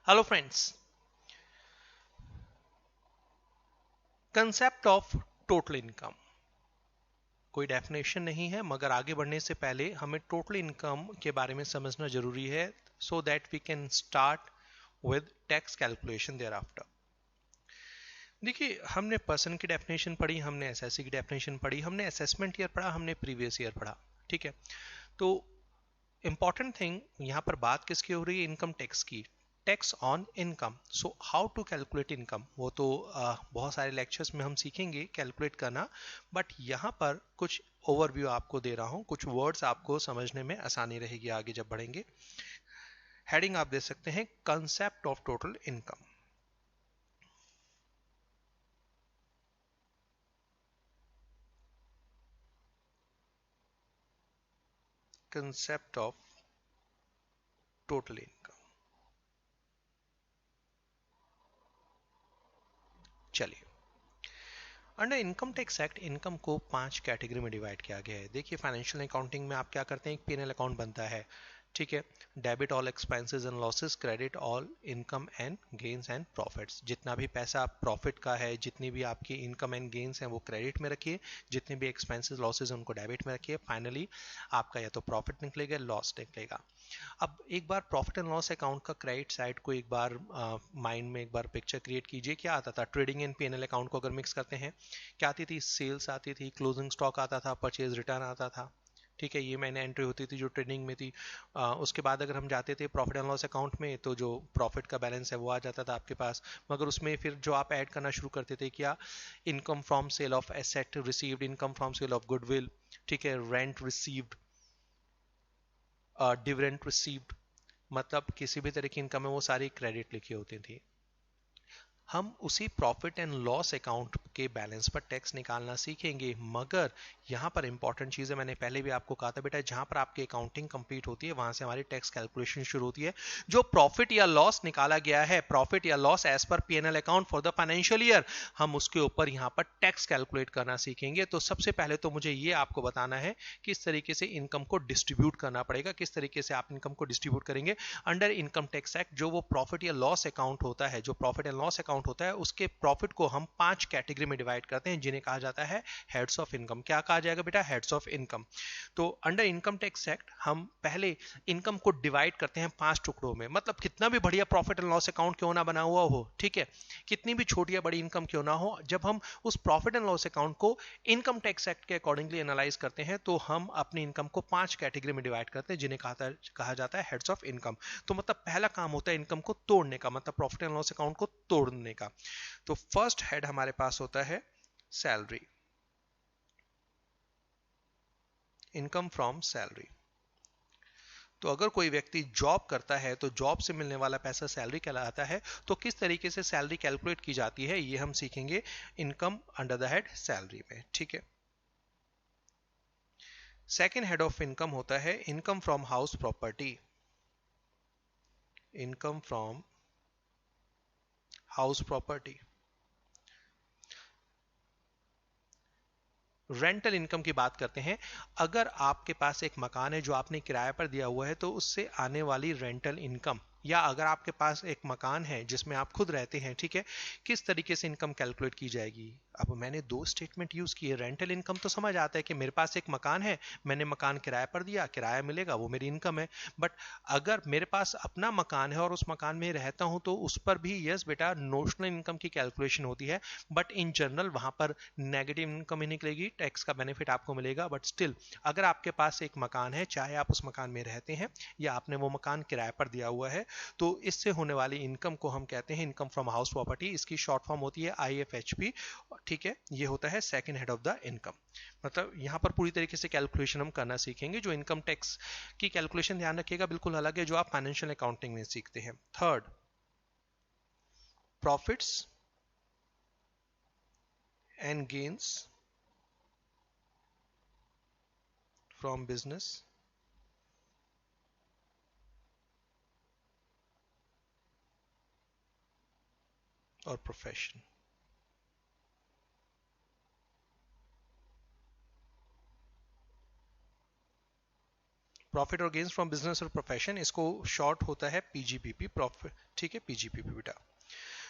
Hello friends, concept of total income कोई definition नहीं है, मगर आगे बढ़ने से पहले हमें टोटल इनकम के बारे में समझना जरूरी है so that we can start with tax calculation thereafter. देखिए, हमने पर्सन की डेफिनेशन पढ़ी, हमने एसएससी की डेफिनेशन पढ़ी, हमने असेसमेंट ईयर पढ़ा, हमने प्रीवियस ईयर पढ़ा। ठीक है, तो इंपॉर्टेंट थिंग यहाँ पर बात किसकी हो रही है? इनकम टैक्स की। Tax on income. So how to calculate income, वो तो बहुत सारे लेक्चर्स में हम सीखेंगे कैलकुलेट करना, बट यहाँ पर कुछ ओवरव्यू आपको दे रहा हूँ, कुछ वर्ड्स आपको समझने में आसानी रहेगी आगे जब बढ़ेंगे। हेडिंग आप दे सकते हैं concept of total income. Concept of total income. चलिए, under income tax act income को 5 कैटेगरी में डिवाइड किया गया है। देखिए, फाइनेंशियल अकाउंटिंग में आप क्या करते हैं, एक पीएनएल अकाउंट बनता है। ठीक है, debit all expenses and losses, credit all income and gains and profits. जितना भी पैसा प्रॉफिट का है, जितनी भी आपकी इनकम एंड गेन्स हैं वो क्रेडिट में रखिए, जितने भी एक्सपेंसेस लॉसेस उनको डेबिट में रखिए। फाइनली आपका या तो प्रॉफिट निकलेगा, लॉस निकलेगा। अब एक बार प्रॉफिट एंड लॉस अकाउंट का क्रेडिट साइड को एक बार माइंड में एक बार पिक्चर क्रिएट कीजिए। क्या आता था? ट्रेडिंग एंड पीएनएल अकाउंट को अगर मिक्स करते हैं, क्या आती थी? सेल्स आती थी, क्लोजिंग स्टॉक आता था, परचेज रिटर्न आता था। ठीक है, ये मैंने एंट्री होती थी जो ट्रेडिंग में थी। उसके बाद अगर हम जाते थे प्रॉफिट एंड लॉस अकाउंट में, तो जो प्रॉफिट का बैलेंस है वो आ जाता था आपके पास। मगर उसमें फिर जो आप ऐड करना शुरू करते थे, क्या? Income from sale of asset received, income from sale of goodwill, ठीक है, रेंट रिसीव्ड, डिविडेंड रिसीव्ड, मतलब किसी भी तरह की इनकम है वो सारी क्रेडिट लिखी होती थी। हम उसी प्रॉफिट एंड लॉस अकाउंट के बैलेंस पर टैक्स निकालना सीखेंगे, मगर यहाँ पर इंपॉर्टेंट चीज़ है, मैंने पहले भी आपको कहा था बेटा, जहाँ पर आपकी अकाउंटिंग कंप्लीट होती है वहां से हमारी टैक्स कैलकुलेशन शुरू होती है। जो प्रॉफिट या लॉस निकाला गया है, प्रॉफिट या loss as per PNL account for the financial year, हम उसके ऊपर यहाँ पर टैक्स कैलकुलेट करना सीखेंगे। तो सबसे पहले तो मुझे ये आपको बताना है किस तरीके से इनकम को डिस्ट्रीब्यूट करना पड़ेगा, किस तरीके से आप इनकम को डिस्ट्रीब्यूट करेंगे अंडर इनकम टैक्स एक्ट। जो वो प्रॉफिट या लॉस अकाउंट होता है, जो प्रॉफिट एंड लॉस अकाउंट होता है, उसके प्रॉफिट को हम 5 कैटेगरी में डिवाइड करते हैं, जिन्हें कहा जाता है हेड्स ऑफ इनकम। क्या कहा जाएगा बेटा? Heads of income. तो अंडर इनकम टैक्स एक्ट हम पहले इनकम को डिवाइड करते हैं 5 टुकड़ों में। मतलब कितना भी बढ़िया प्रॉफिट एंड लॉस अकाउंट क्यों ना बना हुआ हो, ठीक है, कितनी भी छोटी या बड़ी इनकम क्यों ना हो, जब हम उस प्रॉफिट एंड लॉस अकाउंट को इनकम टैक्स एक्ट के अकॉर्डिंगली एनालाइज करते हैं, तो हम अपनी इनकम को 5 कैटेगरी में डिवाइड करते हैं, जिन्हें कहा जाता है हेड्स ऑफ इनकम। तो मतलब पहला काम होता है इनकम को तोड़ने का, मतलब प्रॉफिट एंड लॉस अकाउंट को तोड़ने का। तो फर्स्ट हेड हमारे पास होता है सैलरी, इनकम फ्रॉम सैलरी। तो अगर कोई व्यक्ति जॉब करता है तो जॉब से मिलने वाला पैसा सैलरी कहलाता है। तो किस तरीके से सैलरी कैलकुलेट की जाती है ये हम सीखेंगे income under the head salary में। ठीक है, सेकेंड हेड ऑफ इनकम होता है income from house property, income from house property. Rental income की बात करते हैं। अगर आपके पास एक मकान है जो आपने किराए पर दिया हुआ है, तो उससे आने वाली रेंटल इनकम, या अगर आपके पास एक मकान है जिसमें आप खुद रहते हैं, ठीक है, किस तरीके से इनकम कैलकुलेट की जाएगी? अब मैंने दो स्टेटमेंट यूज की है। रेंटल इनकम तो समझ आता है कि मेरे पास एक मकान है, मैंने मकान किराए पर दिया, किराया मिलेगा, वो मेरी इनकम है। बट अगर मेरे पास अपना मकान है और उस मकान में रहता हूं, तो उस पर भी यस बेटा नोशनल इनकम की कैलकुलेशन होती है। बट इन जनरल वहां पर नेगेटिव इनकम ही निकलेगी, टैक्स का बेनिफिट आपको मिलेगा। बट स्टिल अगर आपके पास एक मकान है, चाहे आप उस मकान में रहते हैं या आपने वो मकान किराए पर दिया हुआ है, तो इससे होने वाली इनकम को हम कहते हैं इनकम फ्रॉम हाउस प्रॉपर्टी। इसकी शॉर्ट फॉर्म होती है आईएफएचपी। ठीक है, ये होता है second head of the income. मतलब यहां पर पूरी तरीके से कैलकुलेशन हम करना सीखेंगे। जो इनकम टैक्स की कैलकुलेशन ध्यान रखिएगा बिल्कुल अलग है जो आप फाइनेंशियल अकाउंटिंग में सीखते हैं। Third, profits and gains from business और प्रोफेशन। प्रॉफिट और गेन्स फ्रॉम बिजनेस और प्रोफेशन, इसको शॉर्ट होता है पीजीपीपी, प्रॉफिट, ठीक है, पीजीपीपी बेटा।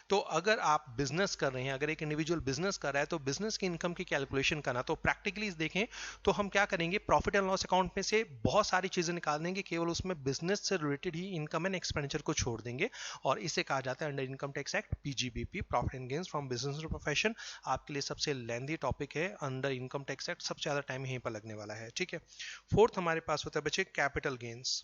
तो अगर आप बिजनेस कर रहे हैं, अगर एक इंडिविजुअल बिजनेस कर रहा है तो बिजनेस की इनकम की कैलकुलेशन करना, तो प्रैक्टिकली देखें तो हम क्या करेंगे, प्रॉफिट एंड लॉस अकाउंट में से बहुत सारी चीजें निकाल देंगे, केवल उसमें बिजनेस से related he income and expenditure को छोड़ देंगे, और इसे कहा जाता है under income tax act PGBP, profit and gains from business और प्रोफेशन। आपके लिए सबसे लेंथी टॉपिक है अंडर इनकम टैक्स एक्ट, सबसे ज्यादा टाइम यहीं पर लगने वाला है, ठीक है। फोर्थ हमारे पास होता है बच्चे कैपिटल गेन्स।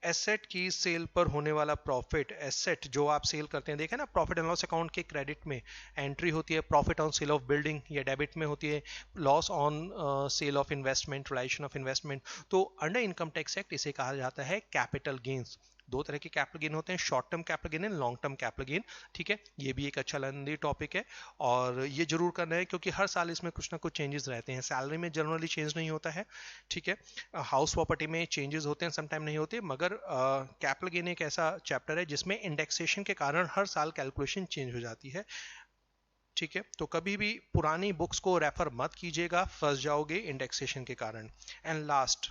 एसेट की सेल पर होने वाला प्रॉफिट, एसेट जो आप सेल करते हैं, देखें ना प्रॉफिट एंड लॉस अकाउंट के क्रेडिट में एंट्री होती है profit on sale of building, या डेबिट में होती है loss on sale of investment, realisation of investment. तो अंडर इनकम टैक्स एक्ट इसे कहा जाता है कैपिटल गेन्स। दो तरह के कैपिटल गेन होते हैं, short term capital gain and long term capital gain, ठीक है। ये भी एक अच्छा लंबी टॉपिक है और ये जरूर करना है क्योंकि हर साल इसमें कुछ ना कुछ चेंजेस रहते हैं। सैलरी में जनरली चेंज नहीं होता है, ठीक है। हाउस प्रॉपर्टी में चेंजेस होते हैं, समटाइम नहीं होते, मगर कैपिटल गेन एक ऐसा चैप्टर है जिसमें इंडेक्सेशन के कारण हर साल कैलकुलेशन चेंज हो जाती है, ठीक है। तो कभी भी पुरानी बुक्स को रेफर मत कीजिएगा, फंस जाओगे इंडेक्सेशन के कारण। And last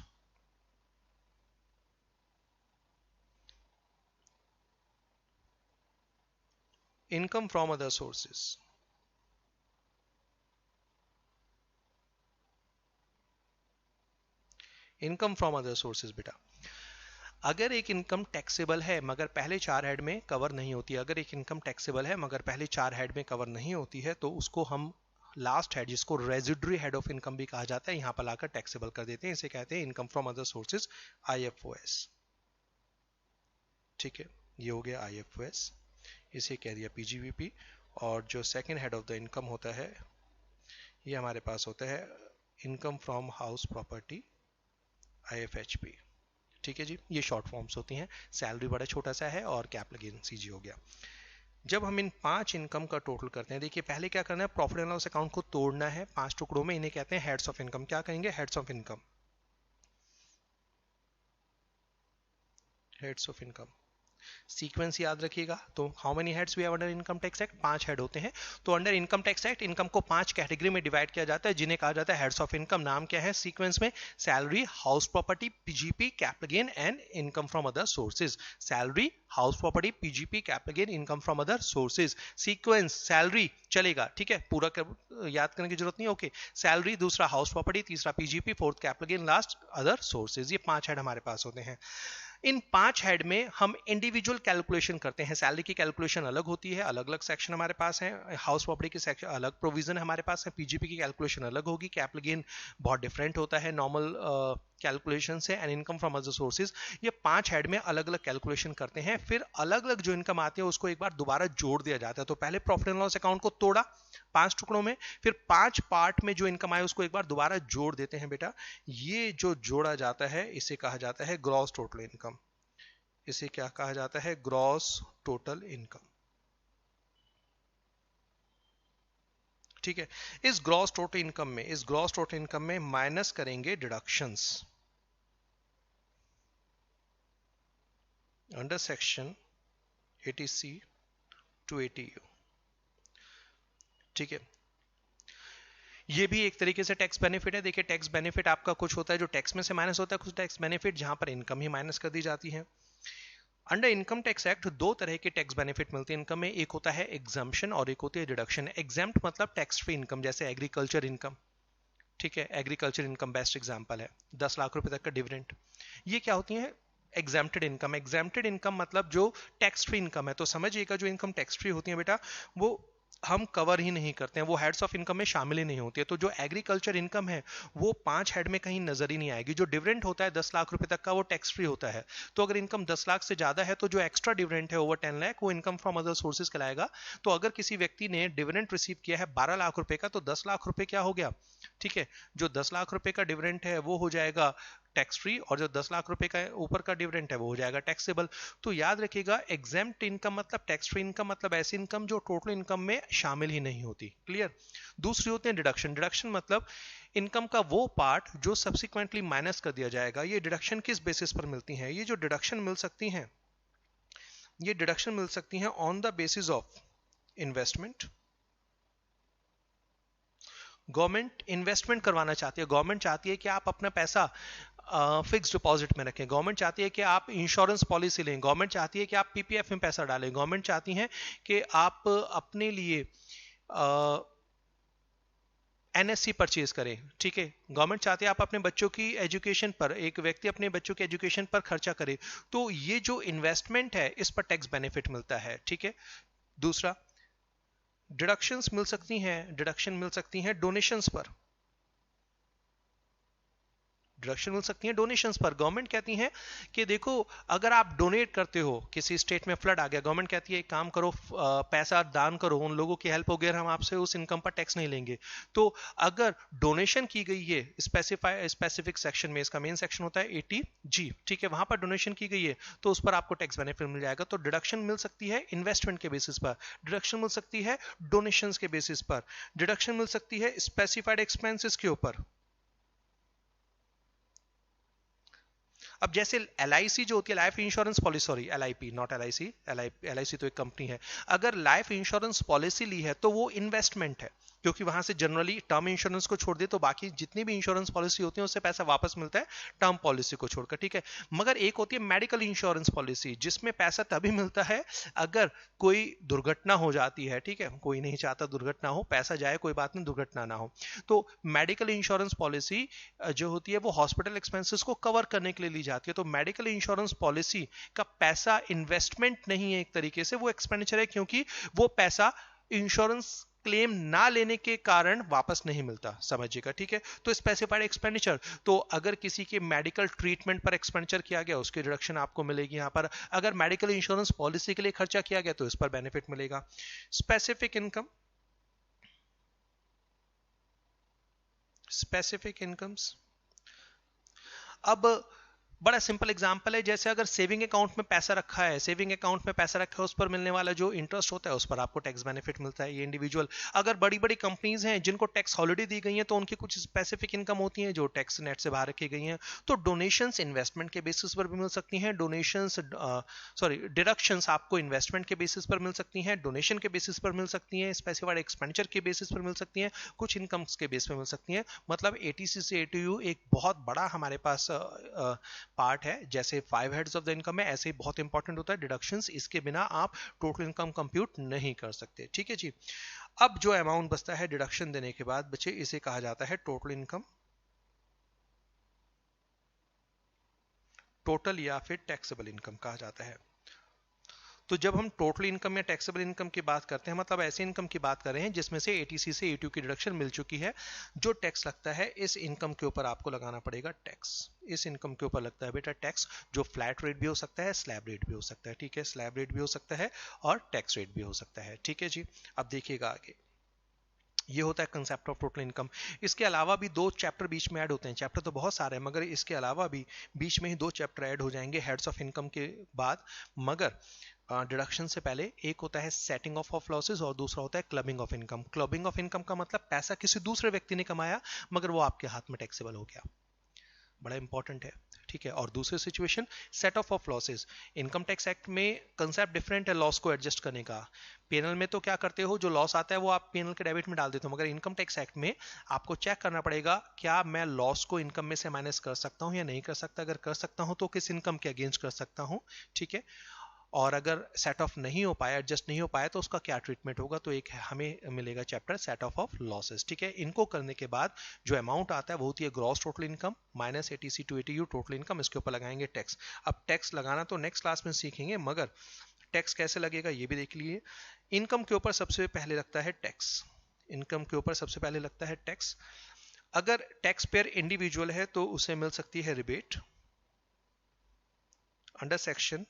income from other sources. Income from other sources बेटा, अगर एक इनकम टैक्सेबल है मगर पहले चार हेड में कवर नहीं होती है, अगर एक इनकम टैक्सेबल है मगर पहले चार हेड में कवर नहीं होती है, तो उसको हम लास्ट हेड, जिसको रेजिडरी हेड ऑफ इनकम भी कहा जाता है, यहां पर लाकर टैक्सेबल कर देते हैं। इसे कहते हैं income from other sources, IFOS, ठीक है। ये हो गया IFOS, इसे कह दिया PGBP। और जो second head of the income होता है ये हमारे पास होता है income from house property, IFHP, ठीक है जी। ये शॉर्ट फॉर्म्स होती हैं, सैलरी बड़ा छोटा सा है और कैपिटल गेन CG हो गया। जब हम इन पांच इनकम का टोटल करते हैं, देखिए पहले क्या करना है, प्रॉफिट एंड लॉस अकाउंट को तोड़ना है पांच टुकड़ों में, इन्हें कहते हैं हेड्स ऑफ इनकम। क्या कहेंगे, heads of income, heads of income. Sequence याद रखिएगा, तो how many heads we have under income tax act, पांच हेड होते हैं। तो under income tax act income को पांच कैटेगरी में डिवाइड किया जाता है, जिन्हें कहा जाता है हेड्स ऑफ इनकम। नाम क्या है सीक्वेंस में, salary, house property, PGP, capital gain and income from other sources. Salary, house property, PGP, capital gain, income from other sources. Sequence salary चलेगा, ठीक है, पूरा याद करने की जरूरत नहीं, ओके। सैलरी, दूसरा हाउस प्रॉपर्टी, तीसरा PGP, fourth capital gain, last other sources. ये पांच हेड हमारे पास होते हैं। इन पांच हेड में हम इंडिविजुअल कैलकुलेशन करते हैं। सैलरी की कैलकुलेशन अलग होती है, अलग अलग सेक्शन हमारे पास है। हाउस प्रॉपर्टी की सेक्शन अलग प्रोविजन हमारे पास है। PGP की कैलकुलेशन अलग होगी। कैपिटल गेन बहुत डिफरेंट होता है नॉर्मल कैलकुलेशन से। And income from other sources, ये पांच हेड में अलग अलग कैलकुलेशन करते हैं। फिर अलग अलग जो इनकम आती है उसको एक बार दोबारा जोड़ दिया जाता है। तो पहले प्रॉफिट एंड लॉस अकाउंट को तोड़ा पांच टुकड़ों में, फिर पांच पार्ट में जो इनकम आए उसको एक बार दोबारा जोड़ देते हैं बेटा। ये जो जोड़ा जाता है इसे कहा जाता है ग्रॉस टोटल इनकम। इसे क्या कहा जाता है, ग्रॉस टोटल इनकम, ठीक है। इस ग्रॉस टोटल इनकम में, इस ग्रॉस टोटल इनकम में माइनस करेंगे deductions under section 80C to 80U, ठीक है। ये भी एक तरीके से टैक्स बेनिफिट है। देखिए टैक्स बेनिफिट आपका कुछ होता है जो टैक्स में से माइनस होता है, कुछ टैक्स बेनिफिट जहां पर इनकम ही माइनस कर दी जाती है। अंडर इनकम टैक्स एक्ट दो तरह के टैक्स बेनिफिट मिलते हैं इनकम में, एक होता है एग्जम्पशन और एक होती है डिडक्शन। एग्जाम्प्ट मतलब टैक्स फ्री इनकम, जैसे एग्रीकल्चर इनकम, ठीक है। एग्रीकल्चर इनकम बेस्ट एग्जांपल है, 10 लाख रुपए तक का डिविडेंड। ये क्या होती है, एग्जाम्प्टेड इनकम। एग्जाम्प्टेड इनकम मतलब जो टैक्स फ्री इनकम है। तो समझिएगा जो इनकम टैक्स फ्री होती है बेटा, वो हम कवर ही नहीं करते हैं, वो हेड्स ऑफ इनकम में शामिल ही नहीं होती है। तो जो एग्रीकल्चर इनकम है वो पांच हेड में कहीं नजर ही नहीं आएगी। जो डिविडेंड होता है 10 लाख रुपए तक का, वो टैक्स फ्री होता है। तो अगर इनकम 10 लाख से ज्यादा है तो जो एक्स्ट्रा डिविडेंड है ओवर 10 लाख, वो इनकम फ्रॉम अदर सोर्सेज कहलाएगा। तो अगर किसी व्यक्ति ने डिविडेंड रिसीव किया है 12 लाख रुपए का, तो 10 लाख रुपए क्या हो गया, ठीक है, जो 10 लाख रुपए का डिविडेंड है वो हो जाएगा टैक्स फ्री, और जो 10 लाख रुपए का ऊपर का डिविडेंड है वो हो जाएगा टैक्सेबल। तो याद रखिएगा एग्जेम्प्ट इनकम मतलब टैक्स फ्री इनकम, मतलब ऐसी इनकम जो टोटल इनकम में शामिल ही नहीं होती। क्लियर। दूसरी होती है डिडक्शन। डिडक्शन मतलब इनकम का वो पार्ट जो सब्सिक्वेंटली माइनस कर दिया जाएगा। ये डिडक्शन किस बेसिस पर मिलती है, ये जो डिडक्शन मिल सकती हैं, ये डिडक्शन मिल सकती हैं on the basis of investment. Government investment करवाना चाहती है, गवर्नमेंट चाहती है कि आप अपना पैसा फिक्स डिपॉजिट में रखें, गवर्नमेंट चाहती है कि आप इंश्योरेंस पॉलिसी लें, गवर्नमेंट चाहती है कि आप पीपीएफ में पैसा डालें, गवर्नमेंट चाहती है कि आप अपने लिए एनएससी परचेज करें, ठीक है, गवर्नमेंट चाहती है आप अपने बच्चों की एजुकेशन पर, एक व्यक्ति अपने बच्चों की एजुकेशन पर खर्चा करे, तो ये जो इन्वेस्टमेंट है इस पर टैक्स बेनिफिट मिलता है, ठीक है। दूसरा, डिडक्शंस मिल सकती हैं, डिडक्शन मिल सकती हैं डोनेशंस पर, डिडक्शन मिल सकती है डोनेशंस पर। गवर्नमेंट कहती है कि देखो अगर आप डोनेट करते हो, किसी स्टेट में फ्लड आ गया, गवर्नमेंट कहती है एक काम करो, पैसा दान करो, उन लोगों की हेल्प होगी, हम आपसे उस इनकम पर टैक्स नहीं लेंगे। तो अगर डोनेशन की गई है स्पेसिफिक सेक्शन में, इसका मेन सेक्शन होता है 80G, ठीक है, वहां पर डोनेशन की गई है तो उस पर आपको टैक्स बेनिफिट मिल जाएगा। तो डिडक्शन मिल सकती है इन्वेस्टमेंट के बेसिस पर, डिडक्शन मिल सकती है डोनेशंस के बेसिस पर, डिडक्शन मिल सकती है स्पेसिफाइड एक्सपेंसेस के ऊपर। अब जैसे एलआईसी जो होती है, life insurance policy, sorry LIP not LIC, LIC तो एक कंपनी है, अगर लाइफ इंश्योरेंस पॉलिसी ली है तो वो इन्वेस्टमेंट है, क्योंकि वहां से जनरली टर्म इंश्योरेंस को छोड़ दे तो बाकी जितनी भी इंश्योरेंस पॉलिसी होती है उससे पैसा वापस मिलता है टर्म पॉलिसी को छोड़कर, ठीक है। मगर एक होती है मेडिकल इंश्योरेंस पॉलिसी, जिसमें पैसा तभी मिलता है अगर कोई दुर्घटना हो जाती है, ठीक है, कोई नहीं चाहता दुर्घटना हो, पैसा जाए कोई बात नहीं, दुर्घटना ना हो। तो मेडिकल इंश्योरेंस पॉलिसी जो होती है वो हॉस्पिटल एक्सपेंसेस को कवर करने के लिए ली जाती है। तो मेडिकल इंश्योरेंस पॉलिसी का पैसा इन्वेस्टमेंट नहीं है, एक तरीके से वो एक्सपेंडिचर है, क्योंकि वो पैसा इंश्योरेंस क्लेम ना लेने के कारण वापस नहीं मिलता, समझिएगा, ठीक है। तो स्पेसिफाइड एक्सपेंडिचर, तो अगर किसी के मेडिकल ट्रीटमेंट पर एक्सपेंडिचर किया गया उसकी डिडक्शन आपको मिलेगी यहां पर, अगर मेडिकल इंश्योरेंस पॉलिसी के लिए खर्चा किया गया तो इस पर बेनिफिट मिलेगा। स्पेसिफिक इनकम, स्पेसिफिक इनकम्स, अब बड़ा सिंपल एग्जांपल है, जैसे अगर सेविंग अकाउंट में पैसा रखा है, सेविंग अकाउंट में पैसा रखा है, उस पर मिलने वाला जो इंटरेस्ट होता है उस पर आपको टैक्स बेनिफिट मिलता है, ये इंडिविजुअल। अगर बड़ी बड़ी कंपनीज हैं जिनको टैक्स हॉलिडे दी गई है तो उनकी कुछ स्पेसिफिक इनकम होती है जो टैक्स नेट से बाहर रखी गई हैं। तो डोनेशंस इन्वेस्टमेंट के बेसिस पर भी मिल सकती हैं, डोनेशंस सॉरी डिडक्शंस आपको इन्वेस्टमेंट के बेसिस पर मिल सकती हैं, डोनेशन के बेसिस पर मिल सकती हैं, स्पेसिफाइड एक्सपेंडिचर के बेसिस पर मिल सकती हैं, कुछ इनकम्स के बेस पर मिल सकती हैं। मतलब एटीसी से एटीयू एक बहुत बड़ा हमारे पास पार्ट है। जैसे 5 हेड्स ऑफ द इनकम है, ऐसे ही बहुत इंपॉर्टेंट होता है डिडक्शंस, इसके बिना आप टोटल इनकम कंप्यूट नहीं कर सकते, ठीक है जी। अब जो अमाउंट बचता है डिडक्शन देने के बाद बचे, इसे कहा जाता है टोटल इनकम, टोटल या फिर टैक्सेबल इनकम कहा जाता है। तो जब हम टोटल इनकम या टैक्सेबल इनकम की बात करते हैं, मतलब ऐसे इनकम की बात कर रहे हैं जिसमें से एटीसी से एटीयू की डिडक्शन मिल चुकी है, जो टैक्स लगता है इस इनकम के ऊपर आपको लगाना पड़ेगा टैक्स, इस इनकम के ऊपर लगता है बेटा टैक्स, जो फ्लैट रेट भी हो सकता है, स्लैब रेट भी हो सकता है, ठीक है, स्लैब रेट भी हो सकता है और टैक्स रेट भी हो सकता है, ठीक है जी। अब देखिएगा आगे, ये होता है कंसेप्ट ऑफ टोटल इनकम। इसके अलावा भी 2 चैप्टर बीच में ऐड होते हैं, चैप्टर तो बहुत सारे हैं मगर इसके अलावा भी बीच में ही 2 चैप्टर ऐड हो जाएंगे हेड्स ऑफ इनकम के बाद। मगर डिडक्शन से पहले एक होता है सेटिंग ऑफ लॉसेस और दूसरा होता है clubbing of income. Clubbing of income का मतलब पैसा किसी दूसरे व्यक्ति ने कमाया मगर वो आपके हाथ में टैक्सेबल हो गया, बड़ा इंपॉर्टेंट है, ठीक है। और दूसरी situation set of losses. Income tax act में कंसेप्ट डिफरेंट है लॉस को एडजस्ट करने का। पीएनएल में तो क्या करते हो, जो लॉस आता है वो आप पीएनएल के डेबिट में डाल देते हो, मगर इनकम टैक्स एक्ट में आपको चेक करना पड़ेगा क्या मैं लॉस को इनकम में से माइनस कर सकता हूं या नहीं कर सकता। अगर कर सकता हूं तो किस इनकम के अगेंस्ट कर सकता हूं, ठीक है। और अगर सेट ऑफ नहीं हो पाया, एडजस्ट नहीं हो पाया, तो उसका क्या ट्रीटमेंट होगा, तो एक हमें मिलेगा चैप्टर सेट ऑफ लॉसेस, ठीक है। इनको करने के बाद जो अमाउंट आता है वो होती है gross total income minus eighty C to eighty U total income, इसके ऊपर लगाएंगे टैक्स। अब टैक्स लगाना तो नेक्स्ट क्लास में सीखेंगे, मगर टैक्स कैसे लगेगा ये भी देख लीजिए। इनकम के ऊपर सबसे पहले लगता है टैक्स, इनकम के ऊपर सबसे पहले लगता है टैक्स। अगर टैक्स पेयर इंडिविजुअल है तो उसे मिल सकती है रिबेट अंडर सेक्शन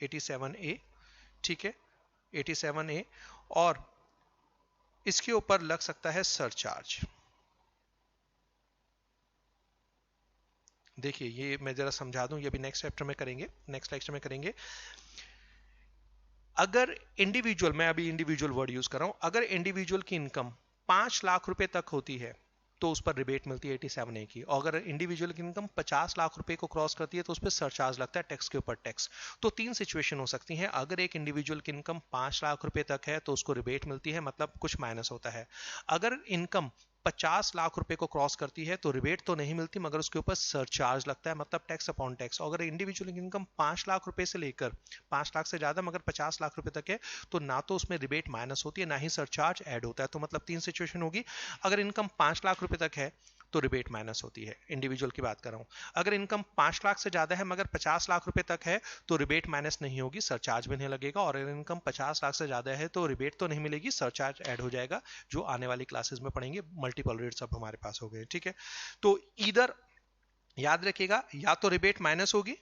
87A, ठीक है, 87A। और इसके ऊपर लग सकता है सरचार्ज। देखिए ये मैं जरा समझा दूं, ये भी नेक्स्ट चैप्टर में करेंगे, नेक्स्ट लेक्चर में करेंगे। अगर इंडिविजुअल, मैं अभी इंडिविजुअल वर्ड यूज कर रहा हूं, अगर इंडिविजुअल की इनकम 5 लाख रुपए तक होती है तो उस पर रिबेट मिलती है 87A की, और अगर इंडिविजुअल की इनकम 50 लाख रुपए को क्रॉस करती है तो उस पर सरचार्ज लगता है टैक्स के ऊपर टैक्स। तो 3 सिचुएशन हो सकती हैं। अगर एक इंडिविजुअल की इनकम 5 लाख रुपए तक है तो उसको रिबेट मिलती है, मतलब कुछ माइनस होता है। अगर इनकम 50 लाख रुपए को क्रॉस करती है तो रिबेट तो नहीं मिलती मगर उसके ऊपर सरचार्ज लगता है, मतलब टैक्स अपॉन टैक्स। अगर इंडिविजुअल इनकम 5 लाख रुपए से लेकर 5 लाख से ज्यादा मगर 50 लाख रुपए तक है तो ना तो उसमें रिबेट माइनस होती है ना ही सरचार्ज ऐड होता है। तो मतलब 3 सिचुएशन होगी। अगर इनकम 5 लाख रुपए तक है तो रिबेट माइनस होती है, इंडिविजुअल की बात कर रहा हूं। अगर इनकम 5 लाख से ज्यादा है मगर 50 लाख रुपए तक है तो रिबेट माइनस नहीं होगी, सरचार्ज भी नहीं लगेगा। और अगर इनकम 50 लाख से ज्यादा है तो रिबेट तो नहीं मिलेगी, सरचार्ज ऐड हो जाएगा, जो आने वाली क्लासेस में पढ़ेंगे। मल्टीपल रेट्स अब हमारे पास हो गए, ठीक है। तो इधर याद रखिएगा, या तो रिबेट माइनस होगी,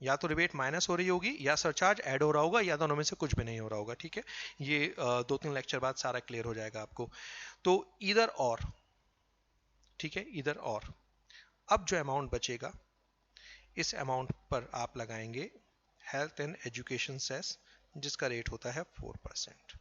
या तो रिबेट माइनस हो रही होगी या सरचार्ज ऐड हो रहा होगा, या दोनों में से कुछ भी नहीं हो रहा होगा, ठीक है। ये 2-3 लेक्चर बाद सारा क्लियर हो जाएगा आपको। तो इधर और, ठीक है, इधर और। अब जो अमाउंट बचेगा इस अमाउंट पर आप लगाएंगे हेल्थ एंड एजुकेशन सेस, जिसका रेट होता है 4%,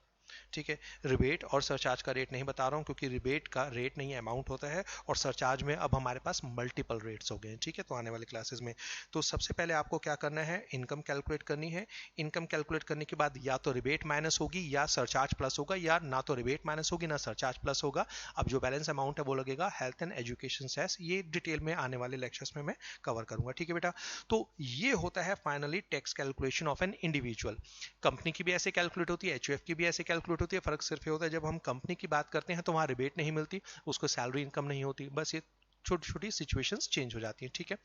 ठीक है। रिबेट और सरचार्ज का रेट नहीं बता रहा हूं क्योंकि रिबेट का रेट नहीं अमाउंट होता है और सरचार्ज में अब हमारे पास मल्टीपल रेट्स हो गए हैं, ठीक है। तो आने वाले क्लासेस में तो सबसे पहले आपको क्या करना है, इनकम कैलकुलेट करनी है। इनकम कैलकुलेट करने के बाद या तो रिबेट माइनस होगी या सरचार्ज प्लस होगा, या ना तो रिबेट माइनस होगी ना सरचार्ज प्लस होगा। अब जो बैलेंस अमाउंट है वो लगेगा हेल्थ एंड एजुकेशन सेस। ये डिटेल में आने वाले लेक्चर्स में मैं कवर करूंगा, ठीक है बेटा। तो ये होता है finally tax calculation of an individual. Company की भी ऐसे कैलकुलेट होती है, एचयूएफ की भी ऐसे कैलकुलेट होती है। फर्क सिर्फ ये होता है जब हम कंपनी की बात करते हैं तो वहां रिबेट नहीं मिलती, उसको सैलरी इनकम नहीं होती, बस ये छोटी छोटी सिचुएशंस चेंज हो जाती हैं, ठीक है।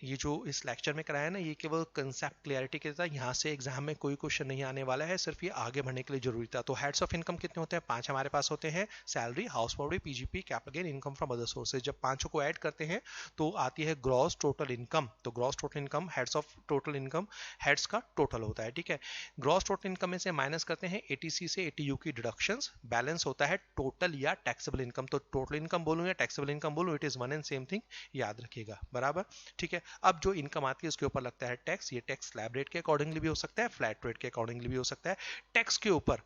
ये जो इस लेक्चर में कराया ना, ये केवल कंसेप्ट क्लियरिटी के था। यहाँ से एग्जाम में कोई क्वेश्चन नहीं आने वाला है, सिर्फ ये आगे बढ़ने के लिए जरूरी था। तो हेड्स ऑफ इनकम कितने होते हैं, 5 हमारे पास होते हैं। Salary, house property, PGP, capital gain, income from other sources. जब पांचों को ऐड करते हैं तो आती है ग्रॉस टोटल इनकम। तो gross total income heads of total income, heads का टोटल होता है, ठीक है। ग्रॉस टोटल इनकम में से माइनस करते हैं एटीसी से एटीयू की डिडक्शंस, बैलेंस होता है टोटल या टैक्सेबल इनकम। तो टोटल इनकम बोलूं या टैक्सेबल इनकम बोलूं, it is one and same thing, याद रखिएगा, बराबर, ठीक है। अब जो इनकम आती है उसके ऊपर लगता है टैक्स। ये टैक्स स्लैब रेट के अकॉर्डिंगली भी हो सकता है, फ्लैट रेट के अकॉर्डिंगली भी हो सकता है। टैक्स के ऊपर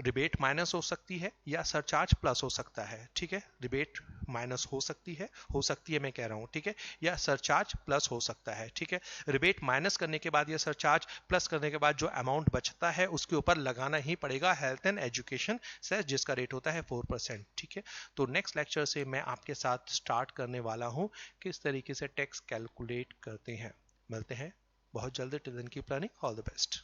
रिबेट माइनस हो सकती है या सरचार्ज प्लस हो सकता है, ठीक है। रिबेट माइनस हो सकती है मैं कह रहा हूं, ठीक है, या सरचार्ज प्लस हो सकता है, ठीक है। रिबेट माइनस करने के बाद या सरचार्ज प्लस करने के बाद जो अमाउंट बचता है उसके ऊपर लगाना ही पड़ेगा हेल्थ एंड एजुकेशन सेस, जिसका रेट होता है 4%, ठीक है। तो नेक्स्ट लेक्चर से मैं आपके साथ स्टार्ट करने वाला हूं किस तरीके से टैक्स कैलकुलेट करते हैं। मिलते हैं बहुत जल्दी। Till then keep learning, all the best.